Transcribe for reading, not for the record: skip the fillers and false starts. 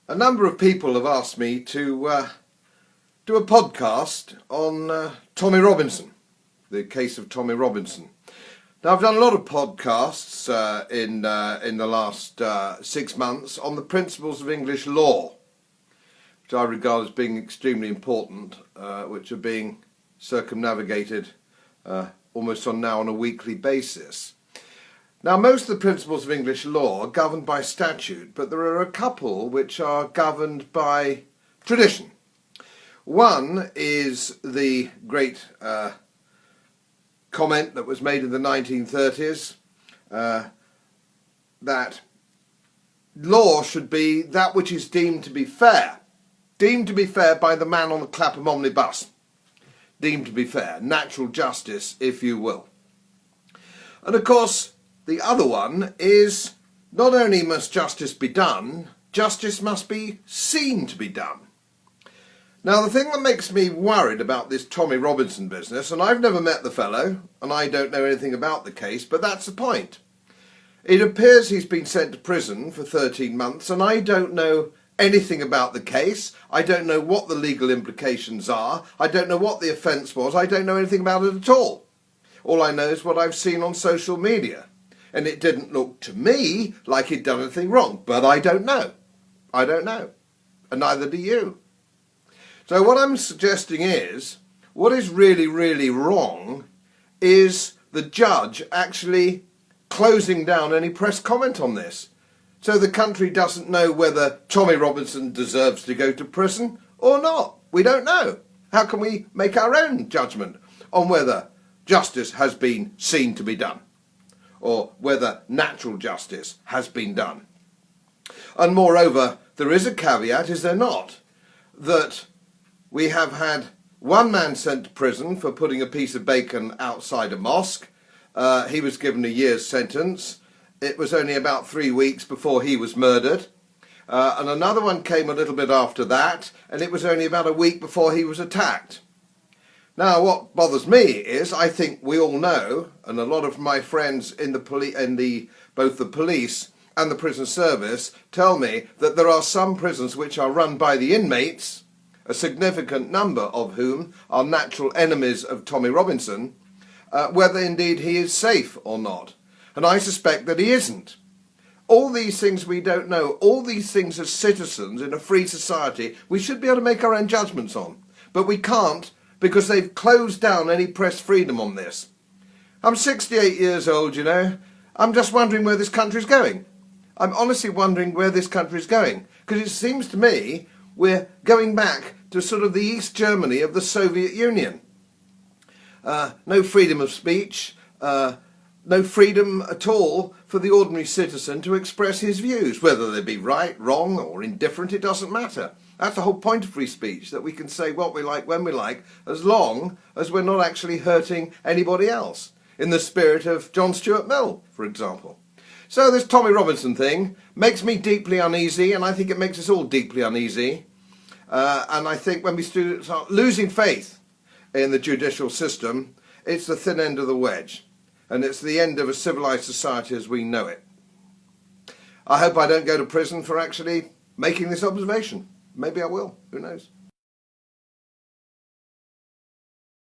A number of people have asked me to do a podcast on Tommy Robinson, the case of Tommy Robinson. Now, I've done a lot of podcasts in the last 6 months on the principles of English law, which I regard as being extremely important, which are being circumnavigated almost now on a weekly basis. Now, most of the principles of English law are governed by statute, but there are a couple which are governed by tradition. One is the great comment that was made in the 1930s that law should be that which is deemed to be fair by the man on the Clapham omnibus. Deemed to be fair, natural justice, if you will. And of course, the other one is not only must justice be done, justice must be seen to be done. Now, the thing that makes me worried about this Tommy Robinson business, and I've never met the fellow, and I don't know anything about the case, but that's the point. It appears he's been sent to prison for 13 months, and I don't know anything about the case. I don't know what the legal implications are. I don't know what the offence was. I don't know anything about it at all. All I know is what I've seen on social media. And it didn't look to me like he'd done anything wrong. But I don't know. I don't know. And neither do you. So what I'm suggesting is, what is really, really wrong is the judge actually closing down any press comment on this. So the country doesn't know whether Tommy Robinson deserves to go to prison or not. We don't know. How can we make our own judgment on whether justice has been seen to be done, or whether natural justice has been done? And moreover, there is a caveat, is there not, that we have had one man sent to prison for putting a piece of bacon outside a mosque. He was given a year's sentence. It was only about 3 weeks before he was murdered. And another one came a little bit after that, and it was only about a week before he was attacked. Now, what bothers me is, I think we all know, and a lot of my friends in both the police and the prison service tell me that there are some prisons which are run by the inmates, a significant number of whom are natural enemies of Tommy Robinson, whether indeed he is safe or not. And I suspect that he isn't. All these things we don't know, all these things as citizens in a free society, we should be able to make our own judgments on. But we can't, because they've closed down any press freedom on this. I'm 68 years old, you know. I'm just wondering where this country's going. I'm honestly wondering where this country's going. Because it seems to me we're going back to sort of the East Germany of the Soviet Union. No freedom of speech, no freedom at all for the ordinary citizen to express his views. Whether they be right, wrong or indifferent, it doesn't matter. That's the whole point of free speech, that we can say what we like when we like, as long as we're not actually hurting anybody else, in the spirit of John Stuart Mill, for example. So this Tommy Robinson thing makes me deeply uneasy, and I think it makes us all deeply uneasy. And I think when we start losing faith in the judicial system, it's the thin end of the wedge. And it's the end of a civilised society as we know it. I hope I don't go to prison for actually making this observation. Maybe I will. Who knows?